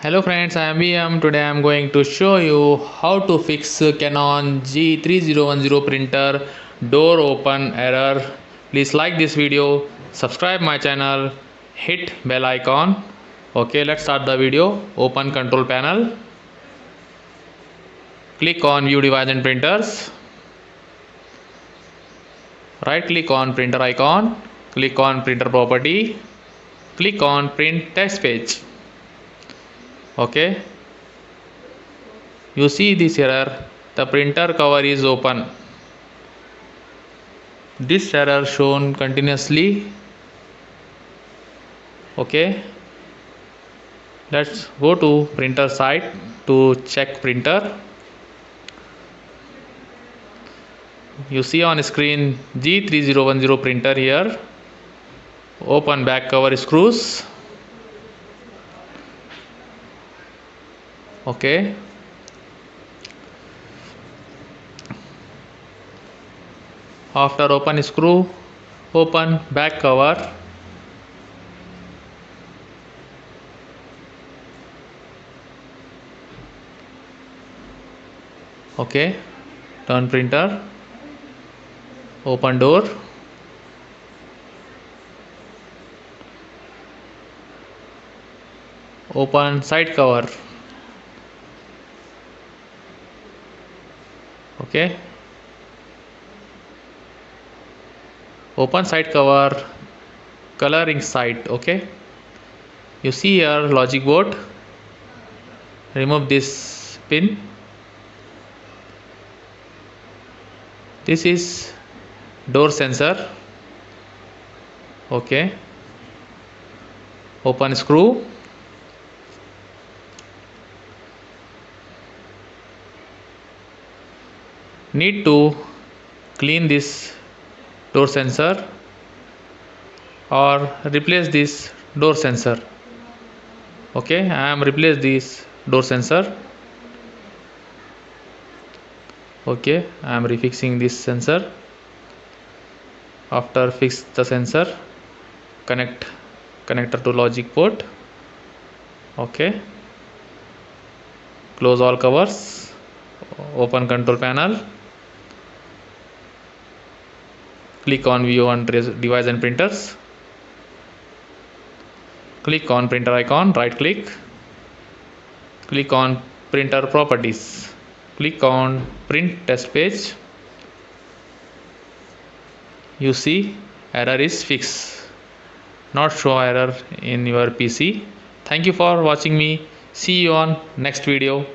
Hello friends, I am VM. Today I am going to show you how to fix Canon G3010 printer door open error. Please like this video, subscribe my channel, hit bell icon. Okay, let's start the video. Open control panel. Click on view device and printers. Right click on printer icon. Click on printer property. Click on print test page. Okay, you see this error, the printer cover is open. This error shown continuously. Okay, let's go to printer site to check printer. You see on screen G3010 printer here. Open back cover screws. Okay, after open screw, open back cover. Okay, turn printer, open door, open side cover. Okay, open side cover, coloring side. Okay, you see here logic board. Remove this pin. This is door sensor. Okay, open screw. Need to clean this door sensor or replace this door sensor. Okay, I am replace this door sensor. Okay, I am refixing this sensor. After fix the sensor, connect connector to logic port. Okay, close all covers, open control panel, click on view on device and printers, click on printer icon, right click on printer properties, click on print test page. You see error is fixed, not show error in your PC. Thank you for watching me. See you on next video.